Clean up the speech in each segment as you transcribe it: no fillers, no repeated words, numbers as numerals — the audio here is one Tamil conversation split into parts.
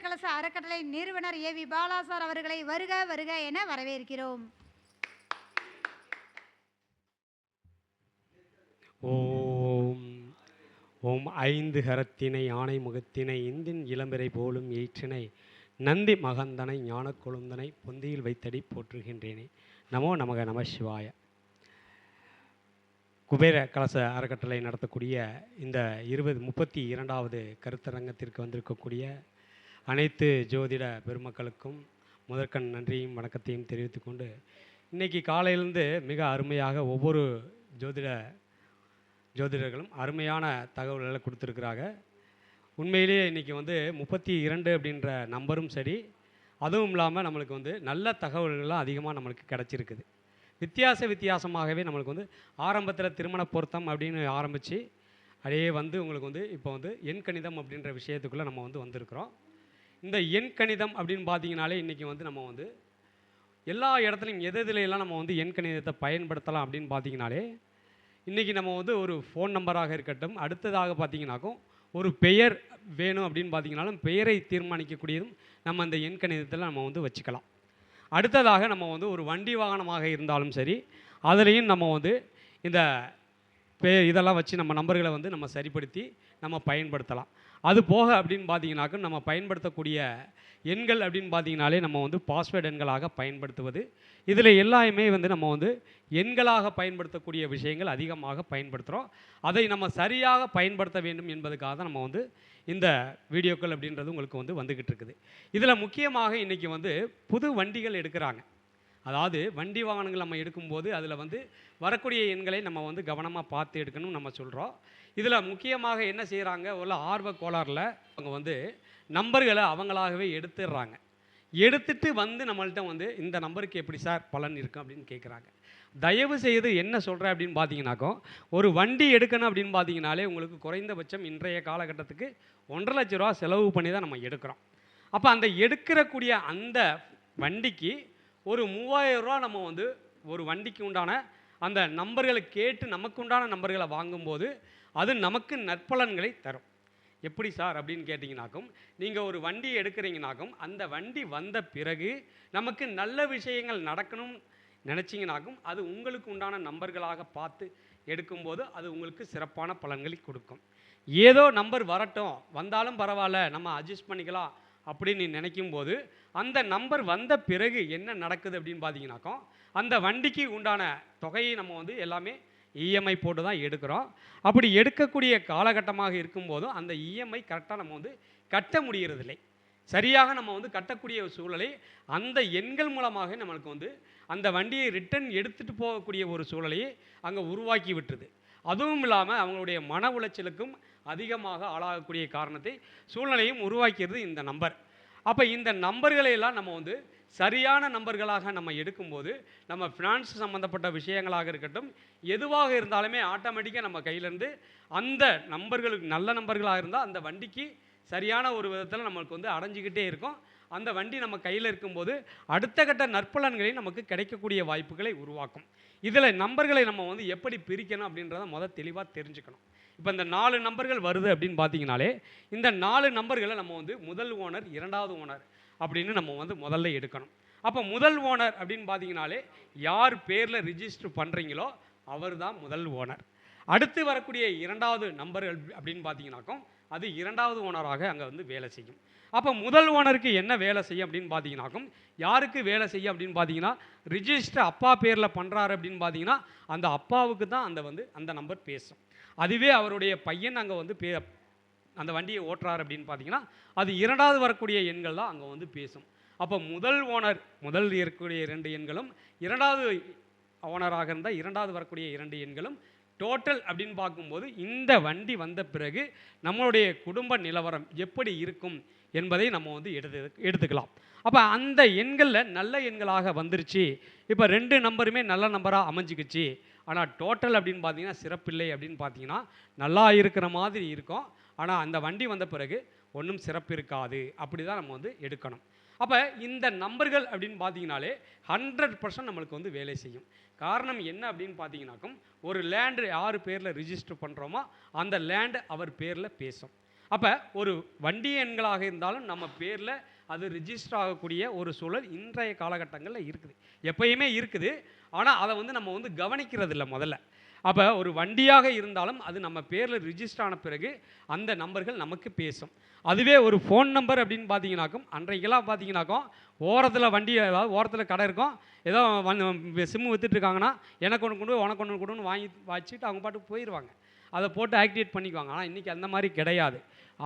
கலச அறக்கட்டளை நிறுவனர் ஏவி பாலாசார் அவர்களை வருக வருக என வரவேற்கிறோம். ஓம் ஓம் ஐந்து கரத்தினை ஆணை முகத்தினை இந்தின் இளம்பிறை போலும் ஏற்றினை நந்தி மகந்தனை ஞான கொழுந்தனை பொந்தியில் வைத்தடி போற்றுகின்றேனே. நமோ நமக நம சிவாய. குபேர கலச அறக்கட்டளை நடத்தக்கூடிய இந்த 32வது கருத்தரங்கத்திற்கு வந்திருக்கக்கூடிய அனைத்து ஜோதிட பெருமக்களுக்கும் முதற்கண் நன்றியும் வணக்கத்தையும் தெரிவித்துக்கொண்டு, இன்றைக்கி காலையிலேருந்து மிக அருமையாக ஒவ்வொரு ஜோதிடர்களும் அருமையான தகவல்களை கொடுத்துருக்குறாங்க. உண்மையிலேயே இன்றைக்கி 32 அப்படின்ற நம்பரும் சரி, அதுவும் இல்லாமல் நம்மளுக்கு நல்ல தகவல்கள்லாம் அதிகமாக நம்மளுக்கு கிடச்சிருக்குது. வித்தியாசமாகவே நம்மளுக்கு ஆரம்பத்தில் திருமண பொருத்தம் அப்படின்னு ஆரம்பித்து அப்படியே உங்களுக்கு இப்போ எண் கணிதம் அப்படின்ற விஷயத்துக்குள்ளே நம்ம வந்திருக்கிறோம். இந்த எண் கணிதம் அப்படின்னு பார்த்தீங்கனாலே இன்றைக்கி நம்ம எல்லா இடத்துலையும் எதுலையெல்லாம் நம்ம எண் கணிதத்தை பயன்படுத்தலாம் அப்படின்னு பார்த்தீங்கனாலே, இன்றைக்கி நம்ம ஒரு ஃபோன் நம்பராக இருக்கட்டும், அடுத்ததாக பார்த்தீங்கன்னாக்கும் ஒரு பெயர் வேணும் அப்படின்னு பார்த்தீங்கனாலும் பெயரை தீர்மானிக்கக்கூடியதும் நம்ம இந்த எண் கணிதத்தில் நம்ம வச்சுக்கலாம். அடுத்ததாக நம்ம ஒரு வண்டி வாகனமாக இருந்தாலும் சரி, அதுலேயும் நம்ம இந்த இதெல்லாம் வச்சு நம்ம நம்பர்களை நம்ம சரிப்படுத்தி நம்ம பயன்படுத்தலாம். அது போக அப்படின்னு பார்த்தீங்கன்னாக்கும் நம்ம பயன்படுத்தக்கூடிய எண்கள் அப்படின்னு பார்த்தீங்கனாலே நம்ம பாஸ்வேர்டு எண்களாக பயன்படுத்துவது, இதில் எல்லாமே நம்ம எண்களாக பயன்படுத்தக்கூடிய விஷயங்கள் அதிகமாக பயன்படுத்துகிறோம். அதை நம்ம சரியாக பயன்படுத்த வேண்டும் என்பதுக்காக தான் நம்ம இந்த வீடியோக்கள் அப்படின்றது உங்களுக்கு வந்துக்கிட்டு இருக்குது. இதில் முக்கியமாக இன்றைக்கி புது வண்டிகள் எடுக்கிறாங்க. அதாவது வண்டி வாகனங்கள் நம்ம எடுக்கும்போது அதில் வரக்கூடிய எண்களை நம்ம கவனமாக பார்த்து எடுக்கணும் நம்ம சொல்கிறோம். இதில் முக்கியமாக என்ன செய்கிறாங்க, ஒரு ஆர்வ கோளாறில் அவங்க நம்பர்களை அவங்களாகவே எடுத்துடுறாங்க. எடுத்துட்டு நம்மள்கிட்ட இந்த நம்பருக்கு எப்படி சார் பலன் இருக்கும் அப்படின்னு கேட்குறாங்க. தயவு செய்து என்ன சொல்கிறேன் அப்படின்னு பார்த்தீங்கன்னாக்கோ, ஒரு வண்டி எடுக்கணும் அப்படின்னு பார்த்தீங்கனாலே உங்களுக்கு குறைந்தபட்சம் இன்றைய காலகட்டத்துக்கு 1,50,000 லட்ச ரூபா செலவு பண்ணி தான் நம்ம எடுக்கிறோம். அப்போ அந்த எடுக்கிறக்கூடிய அந்த வண்டிக்கு ஒரு 3,000 ரூபா நம்ம ஒரு வண்டிக்கு உண்டான அந்த நம்பர்களை கேட்டு நமக்கு உண்டான நம்பர்களை வாங்கும்போது அது நமக்கு நற்பலன்களை தரும். எப்படி சார் அப்படின்னு கேட்டிங்கனாக்கும், நீங்கள் ஒரு வண்டி எடுக்கிறீங்கனாக்கும் அந்த வண்டி வந்த பிறகு நமக்கு நல்ல விஷயங்கள் நடக்கணும் நினச்சிங்கனாக்கும் அது உங்களுக்கு உண்டான நம்பர்களாக பார்த்து எடுக்கும்போது அது உங்களுக்கு சிறப்பான பலன்களை கொடுக்கும். ஏதோ நம்பர் வரட்டும், வந்தாலும் பரவாயில்ல, நம்ம அட்ஜஸ்ட் பண்ணிக்கலாம் அப்படின்னு நினைக்கும் போது அந்த நம்பர் வந்த பிறகு என்ன நடக்குது அப்படின்னு பார்த்தீங்கன்னாக்கோ, அந்த வண்டிக்கு உண்டான தொகையை நம்ம எல்லாமே இஎம்ஐ போட்டு தான் எடுக்கிறோம். அப்படி எடுக்கக்கூடிய காலகட்டமாக இருக்கும்போதும் அந்த இஎம்ஐ கரெக்டாக நம்ம கட்ட முடியறதில்லை. சரியாக நம்ம கட்டக்கூடிய சூழலை அந்த எண்கள் மூலமாக நம்மளுக்கு அந்த வண்டியை ரிட்டன் எடுத்துகிட்டு போகக்கூடிய ஒரு சூழலையை அங்கே உருவாக்கி விட்டுருது. அதுவும் இல்லாமல் அவங்களுடைய மன உளைச்சலுக்கும் அதிகமாக ஆளாகக்கூடிய காரணத்தை சூழ்நிலையும் உருவாக்கிறது இந்த நம்பர். அப்போ இந்த நம்பர்களை எல்லாம் நம்ம சரியான நம்பர்களாக நம்ம எடுக்கும்போது நம்ம ஃபினான்ஸ் சம்மந்தப்பட்ட விஷயங்களாக இருக்கட்டும், எதுவாக இருந்தாலுமே ஆட்டோமேட்டிக்காக நம்ம கையிலேருந்து அந்த நம்பர்களுக்கு நல்ல நம்பர்களாக இருந்தால் அந்த வண்டிக்கு சரியான ஒரு விதத்தில் நம்மளுக்கு அடைஞ்சிக்கிட்டே இருக்கும். அந்த வண்டி நம்ம கையில் இருக்கும்போது அடுத்த கட்ட நற்பலன்களை நமக்கு கிடைக்கக்கூடிய வாய்ப்புகளை உருவாக்கும். இதில் நம்பர்களை நம்ம எப்படி பிரிக்கணும் அப்படின்றத தெளிவாக தெரிஞ்சுக்கணும். இப்போ இந்த 4 நம்பர்கள் வருது அப்படின்னு பார்த்தீங்கனாலே, இந்த 4 நம்பர்களை நம்ம முதல் ஓனர், இரண்டாவது ஓனர் அப்படின்னு நம்ம முதல்ல எடுக்கணும். அப்போ முதல் ஓனர் அப்படின்னு பார்த்தீங்கனாலே யார் பேரில் ரிஜிஸ்டர் பண்ணுறீங்களோ அவர் தான் முதல் ஓனர். அடுத்து வரக்கூடிய இரண்டாவது நம்பர்கள் அப்படின்னு பார்த்தீங்கன்னாக்கும் அது இரண்டாவது ஓனராக அங்கே வேலை செய்யும். அப்போ முதல் ஓனருக்கு என்ன வேலை செய்யும் அப்படின்னு பார்த்தீங்கன்னாக்கும், யாருக்கு வேலை செய்யும் அப்படின்னு பார்த்தீங்கன்னா, ரிஜிஸ்டர் அப்பா பேரில் பண்ணுறாரு அப்படின்னு பார்த்தீங்கன்னா அந்த அப்பாவுக்கு தான் அந்த நம்பர் பேசும். அதுவே அவருடைய பையன் அங்கே அந்த வண்டியை ஓட்டுறாரு அப்படின்னு பார்த்தீங்கன்னா அது இரண்டாவது வரக்கூடிய எண்கள் தான் அங்கே பேசும். அப்போ முதல் ஓனர் முதல் இருக்கக்கூடிய 2 எண்களும், இரண்டாவது ஓனராக இருந்தால் இரண்டாவது வரக்கூடிய 2 எண்களும் டோட்டல் அப்படின்னு பார்க்கும்போது இந்த வண்டி வந்த பிறகு நம்மளுடைய குடும்ப நிலவரம் எப்படி இருக்கும் என்பதை நம்ம எடுத்துக்கலாம். அப்போ அந்த எண்களில் நல்ல எண்களாக வந்துருச்சு, இப்போ 2 நம்பருமே நல்ல நம்பராக அமைஞ்சிக்கிச்சு, ஆனால் டோட்டல் அப்படின்னு பார்த்தீங்கன்னா சிறப்பில்லை அப்படின்னு பார்த்தீங்கன்னா நல்லா இருக்கிற மாதிரி இருக்கும், ஆனால் அந்த வண்டி வந்த பிறகு ஒன்றும் சிறப்பு இருக்காது. அப்படி தான் நம்ம எடுக்கணும். அப்போ இந்த நம்பர்கள் அப்படின்னு பார்த்தீங்கனாலே 100% நம்மளுக்கு வேலை செய்யும். காரணம் என்ன அப்படின்னு பார்த்தீங்கன்னாக்கும், ஒரு லேண்டு யார் பேரில் ரிஜிஸ்டர் பண்ணுறோமோ அந்த லேண்டு அவர் பேரில் பேசும். அப்போ ஒரு வண்டி எண்களாக இருந்தாலும் நம்ம பேரில் அது ரிஜிஸ்டர் ஆகக்கூடிய ஒரு சூழல் இன்றைய காலகட்டங்களில் இருக்குது, எப்பயுமே இருக்குது. ஆனால் அதை வந்து நம்ம வந்து கவனிக்கிறது இல்லை முதல்ல. அப்போ ஒரு வண்டியாக இருந்தாலும் அது நம்ம பேரில் ரிஜிஸ்டர் ஆன பிறகு அந்த நம்பர்கள் நமக்கு பேசும். அதுவே ஒரு ஃபோன் நம்பர் அப்படின்னு பார்த்தீங்கன்னாக்கும், அன்றைக்கெல்லாம் பார்த்தீங்கன்னாக்கும் ஓரத்தில் வண்டி, அதாவது ஓரத்தில் கடை இருக்கும், ஏதோ சிம்மு விற்றுட்ருக்காங்கன்னா எனக்கு ஒன்று கொண்டு உனக்கு ஒன்று கொடுன்னு வாங்கி வச்சுட்டு அவங்க பாட்டுக்கு போயிடுவாங்க, அதை போட்டு ஆக்டிவேட் பண்ணிக்குவாங்க. ஆனால் இன்றைக்கி அந்த மாதிரி கிடையாது.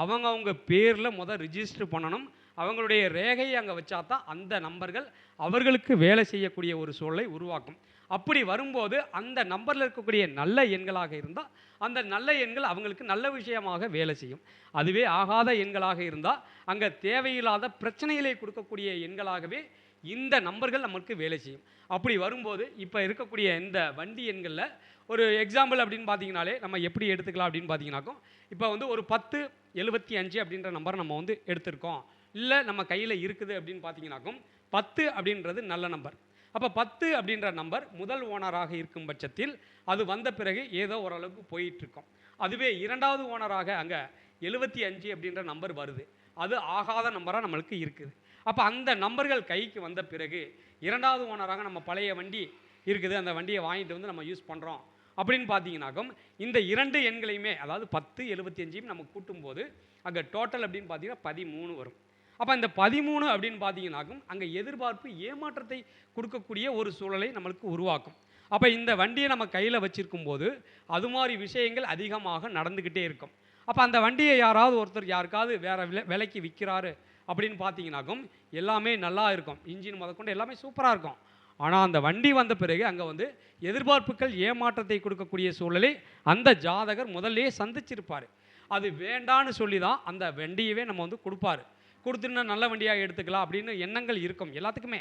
அவங்க பேரில் ரிஜிஸ்டர் பண்ணணும், அவங்களுடைய ரேகையை அங்கே வச்சா தான் அந்த நம்பர்கள் அவர்களுக்கு வேலை செய்யக்கூடிய ஒரு சூழலை உருவாக்கும். அப்படி வரும்போது அந்த நம்பரில் இருக்கக்கூடிய நல்ல எண்களாக இருந்தால் அந்த நல்ல எண்கள் அவங்களுக்கு நல்ல விஷயமாக வேலை செய்யும். அதுவே ஆகாத எண்களாக இருந்தால் அங்கே தேவையில்லாத பிரச்சனைகளை கொடுக்கக்கூடிய எண்களாகவே இந்த நம்பர்கள் நமக்கு வேலை செய்யும். அப்படி வரும்போது இப்போ இருக்கக்கூடிய இந்த வண்டி எண்களில் ஒரு எக்ஸாம்பிள் அப்படின்னு பார்த்தீங்கனாலே நம்ம எப்படி எடுத்துக்கலாம் அப்படின்னு பார்த்தீங்கன்னாக்கும், இப்போ வந்து ஒரு 1075 அப்படின்ற நம்பரை நம்ம வந்து எடுத்திருக்கோம், இல்லை நம்ம கையில் இருக்குது அப்படின்னு பார்த்தீங்கன்னாக்கும் 10 அப்படின்றது நல்ல நம்பர். அப்போ 10 அப்படின்ற நம்பர் முதல் ஓனராக இருக்கும் பட்சத்தில் அது வந்த பிறகு ஏதோ ஓரளவுக்கு போயிட்டுருக்கோம். அதுவே இரண்டாவது ஓனராக அங்கே 75 அப்படின்ற நம்பர் வருது, அது ஆகாத நம்பராக நம்மளுக்கு இருக்குது. அப்போ அந்த நம்பர்கள் கைக்கு வந்த பிறகு இரண்டாவது ஓனராக நம்ம பழைய வண்டி இருக்குது, அந்த வண்டியை வாங்கிட்டு வந்து நம்ம யூஸ் பண்ணுறோம் அப்படின்னு பார்த்தீங்கன்னாக்கும் இந்த இரண்டு எண்களையுமே, அதாவது 10 75 நம்ம கூட்டும்போது அங்கே டோட்டல் அப்படின்னு பார்த்தீங்கன்னா 13 வரும். அப்போ இந்த 13 அப்படின்னு பார்த்தீங்கன்னாக்கும் அங்கே எதிர்பார்ப்பு ஏமாற்றத்தை கொடுக்கக்கூடிய ஒரு சூழலை நம்மளுக்கு உருவாக்கும். அப்போ இந்த வண்டியை நம்ம கையில் வச்சுருக்கும் போது அது மாதிரி விஷயங்கள் அதிகமாக நடந்துக்கிட்டே இருக்கும். அப்போ அந்த வண்டியை யாராவது ஒருத்தர் யாருக்காவது வேறு விலைக்கு விற்கிறாரு அப்படின்னு பார்த்தீங்கன்னாக்கும் எல்லாமே நல்லா இருக்கும், இன்ஜின் முதற்கொண்டு எல்லாமே சூப்பராக இருக்கும். ஆனால் அந்த வண்டி வந்த பிறகு அங்கே வந்து எதிர்பார்ப்புகள் ஏமாற்றத்தை கொடுக்கக்கூடிய சூழலை அந்த ஜாதகர் முதல்லையே சந்திச்சிருப்பார். அது வேண்டான்னு சொல்லி தான் அந்த வண்டியவே நம்ம வந்து கொடுத்துன்னா நல்ல வண்டியாக எடுத்துக்கலாம் அப்படின்னு எண்ணங்கள் இருக்கும் எல்லாத்துக்குமே.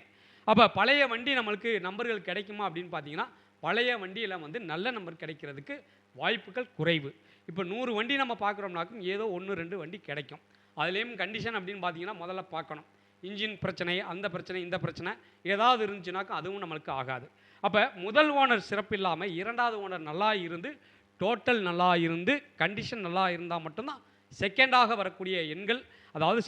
அப்போ பழைய வண்டி நம்மளுக்கு நம்பர்கள் கிடைக்குமா அப்படின்னு பார்த்தீங்கன்னா பழைய வண்டியில் வந்து நல்ல நம்பர் கிடைக்கிறதுக்கு வாய்ப்புகள் குறைவு. இப்போ 100 வண்டி நம்ம பார்க்குறோம்னாக்கும் ஏதோ 1 2 வண்டி கிடைக்கும். அதுலேயும் கண்டிஷன் அப்படின்னு பார்த்தீங்கன்னா முதல்ல பார்க்கணும், இன்ஜின் பிரச்சனை, அந்த பிரச்சனை, இந்த பிரச்சனை ஏதாவது இருந்துச்சுனாக்கா அதுவும் நம்மளுக்கு ஆகாது. அப்போ முதல் ஓனர் சிறப்பு இல்லாமல் இரண்டாவது ஓனர் நல்லா இருந்து டோட்டல் நல்லா இருந்து கண்டிஷன் நல்லா இருந்தால் மட்டும்தான் செகண்டாக வரக்கூடிய எண்கள், அதாவது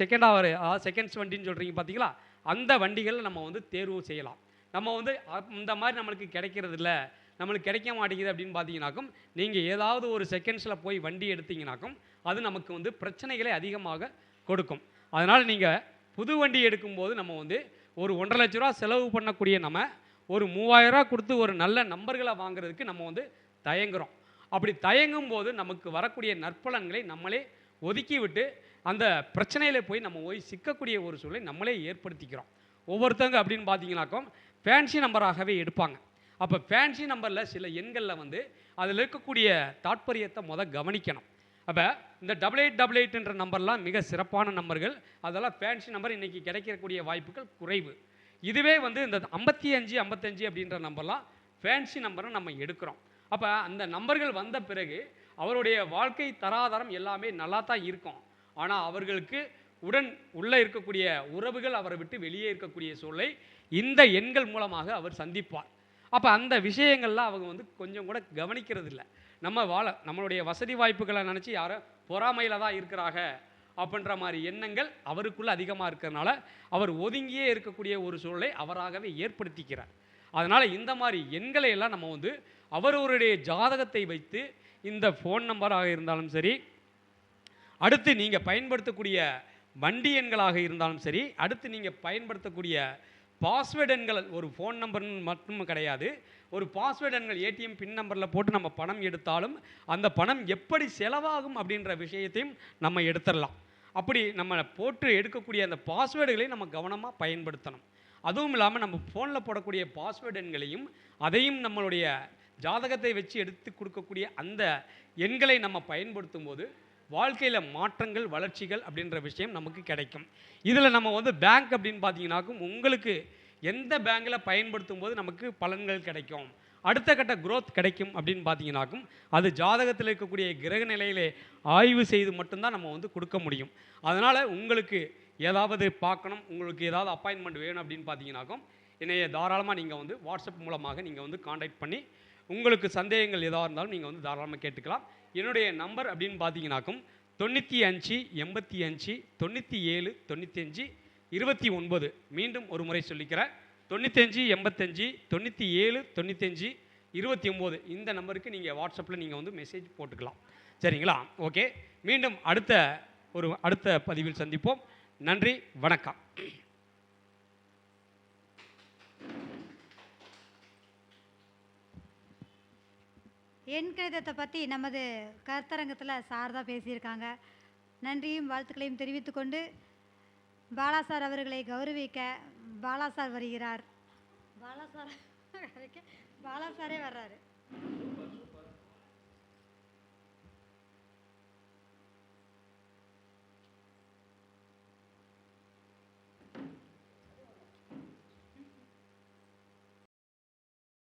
செகண்ட்ஸ் வண்டின்னு சொல்கிறீங்க பார்த்தீங்களா, அந்த வண்டிகளை நம்ம வந்து தேர்வு செய்யலாம். நம்ம வந்து இந்த மாதிரி நம்மளுக்கு கிடைக்கிறது இல்லை, நம்மளுக்கு கிடைக்க மாட்டேங்குது அப்படின்னு பார்த்தீங்கன்னாக்கும் நீங்கள் ஏதாவது ஒரு செகண்ட்ஸில் போய் வண்டி எடுத்தீங்கன்னாக்கும் அது நமக்கு வந்து பிரச்சனைகளை அதிகமாக கொடுக்கும். அதனால் நீங்கள் புது வண்டி எடுக்கும்போது நம்ம வந்து ஒரு 1,50,000 லட்ச ரூபா செலவு பண்ணக்கூடிய நம்ம ஒரு 3,000 ரூபா கொடுத்து ஒரு நல்ல நம்பர்களை வாங்குறதுக்கு நம்ம வந்து தயங்குறோம். அப்படி தயங்கும் போது நமக்கு வரக்கூடிய நற்பலன்களை நம்மளே ஒதுக்கி விட்டு அந்த பிரச்சனையில் போய் சிக்கக்கூடிய ஒரு சூழலை நம்மளே ஏற்படுத்திக்கிறோம். ஒவ்வொருத்தங்க அப்படின்னு பார்த்தீங்கன்னாக்கும் ஃபேன்சி நம்பராகவே எடுப்பாங்க. அப்போ ஃபேன்சி நம்பரில் சில எண்களில் வந்து அதில் இருக்கக்கூடிய தாற்பயத்தை கவனிக்கணும். அப்போ இந்த 8888 நம்பர்லாம் மிக சிறப்பான நம்பர்கள், அதெல்லாம் ஃபேன்சி நம்பர் இன்றைக்கி கிடைக்கக்கூடிய வாய்ப்புகள் குறைவு. இதுவே வந்து இந்த 55 அப்படின்ற நம்பர்லாம் ஃபேன்சி நம்பரை நம்ம எடுக்கிறோம். அப்போ அந்த நம்பர்கள் வந்த பிறகு அவருடைய வாழ்க்கை தராதரம் எல்லாமே நல்லா தான் இருக்கும். ஆனால் அவர்களுக்கு உள்ளே இருக்கக்கூடிய உறவுகள் அவரை விட்டு வெளியே இருக்கக்கூடிய சூழலை இந்த எண்கள் மூலமாக அவர் சந்திப்பார். அப்போ அந்த விஷயங்கள்லாம் அவங்க வந்து கொஞ்சம் கூட கவனிக்கிறது இல்லை. நம்மளுடைய வசதி வாய்ப்புகளை நினச்சி யாரும் பொறாமையில் தான் இருக்கிறாங்க அப்படின்ற மாதிரி எண்ணங்கள் அவருக்குள்ளே அதிகமாக இருக்கிறதுனால அவர் ஒதுங்கியே இருக்கக்கூடிய ஒரு சூழலை அவராகவே ஏற்படுத்திக்கிறார். அதனால் இந்த மாதிரி எண்களை எல்லாம் நம்ம வந்து அவருடைய ஜாதகத்தை வைத்து இந்த ஃபோன் நம்பராக இருந்தாலும் சரி, அடுத்து நீங்கள் பயன்படுத்தக்கூடிய வண்டி எண்களாக இருந்தாலும் சரி, அடுத்து நீங்கள் பயன்படுத்தக்கூடிய பாஸ்வேர்டு எண்கள், ஒரு ஃபோன் நம்பர்னு மட்டும் கிடையாது, ஒரு பாஸ்வேர்டு எண்கள் ஏடிஎம் பின் நம்பரில் போட்டு நம்ம பணம் எடுத்தாலும் அந்த பணம் எப்படி செலவாகும் அப்படின்ற விஷயத்தையும் நம்ம எடுத்துடலாம். அப்படி நம்ம போட்டு எடுக்கக்கூடிய அந்த பாஸ்வேர்டுகளையும் நம்ம கவனமாக பயன்படுத்தணும். அதுவும் இல்லாமல் நம்ம ஃபோனில் போடக்கூடிய பாஸ்வேர்டு எண்களையும் அதையும் நம்மளுடைய ஜாதகத்தை வச்சு எடுத்து கொடுக்கக்கூடிய அந்த எண்களை நம்ம பயன்படுத்தும் போது வாழ்க்கையில் மாற்றங்கள், வளர்ச்சிகள் அப்படின்ற விஷயம் நமக்கு கிடைக்கும். இதில் நம்ம வந்து பேங்க் அப்படின்னு பார்த்தீங்கன்னாக்கும் உங்களுக்கு எந்த பேங்கில் பயன்படுத்தும் போது நமக்கு பலன்கள் கிடைக்கும், அடுத்த கட்ட growth கிடைக்கும் அப்படின்னு பார்த்தீங்கன்னாக்கும் அது ஜாதகத்தில் இருக்கக்கூடிய கிரக நிலையிலே ஆய்வு செய்து மட்டும்தான் நம்ம வந்து கொடுக்க முடியும். அதனால் உங்களுக்கு ஏதாவது பார்க்கணும், உங்களுக்கு ஏதாவது அப்பாயின்மெண்ட் வேணும் அப்படின்னு பார்த்தீங்கன்னாக்கும் என்னைய தாராளமாக நீங்கள் வந்து வாட்ஸ்அப் மூலமாக நீங்கள் வந்து காண்டாக்ட் பண்ணி உங்களுக்கு சந்தேகங்கள் எதாக இருந்தாலும் நீங்கள் வந்து தாராளமாக கேட்டுக்கலாம். என்னுடைய நம்பர் அப்படின்னு பார்த்தீங்கன்னாக்கும் 95 85 97 95 29. மீண்டும் ஒரு முறை சொல்லிக்கிறேன். 95 85 97 95 29. இந்த நம்பருக்கு நீங்கள் வாட்ஸ்அப்பில் நீங்கள் வந்து மெசேஜ் போட்டுக்கலாம். சரிங்களா? ஓகே. மீண்டும் அடுத்த பதிவில் சந்திப்போம். நன்றி, வணக்கம். எண் கணிதத்தை பற்றி நமது கருத்தரங்கத்தில் சார் தான் பேசியிருக்காங்க. நன்றியும் வாழ்த்துக்களையும் தெரிவித்துக்கொண்டு பாலாசார் அவர்களை கௌரவிக்க பாலாசார் வருகிறார். பாலாசாரே வர்றாரு.